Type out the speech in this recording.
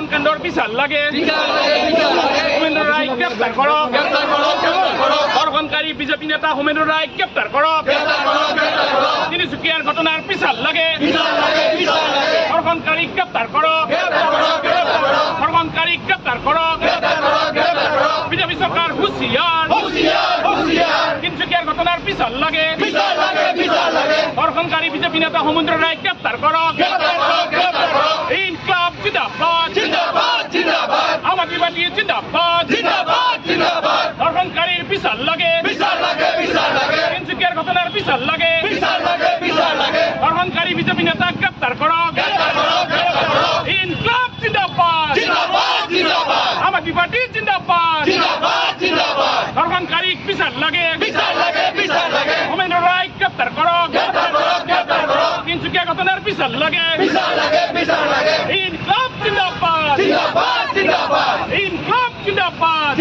ধর্ষণ কাণ্ডর বিচার লাগে হোমেন্দ্র রায় গ্রেপ্তার করো ধর্ষণকারী বিজেপি নেতা হোমেন্দ্র রায় গ্রেপ্তার করো তিনিচুকিয়ার ঘটনার বিচার লাগে ধর্ষণকারী গ্রেপ্তার করো ধর্ষণকারী গ্রেপ্তার করো বিজেপি সরকার হুঁশিয়ার তিনিচুকিয়ার ঘটনার বিচার লাগে ধর্ষণকারী বিজেপি নেতা হোমেন্দ্র রায় গ্রেপ্তার করো ইনকলাব জিন্দাবাদ আম আদমি পার্টি জিন্দাবাদ ধর্ষণকারীর বিচার লাগে তিনিচুকিয়ার ঘটনার বিচার লাগে ধর্ষণকারী বিজেপি নেতা গ্রেপ্তার করো ইনকলাব জিন্দাবাদ আম আদমি পার্টি জিন্দাবাদ ধর্ষণকারী বিচার লাগে হোমেন্দ্র রায় গ্রেপ্তার করো তিনিচুকিয়া ঘটনার বিচার লাগে ইনকলাব জিন্দাবাদ ইনকলাব জিন্দাবাদ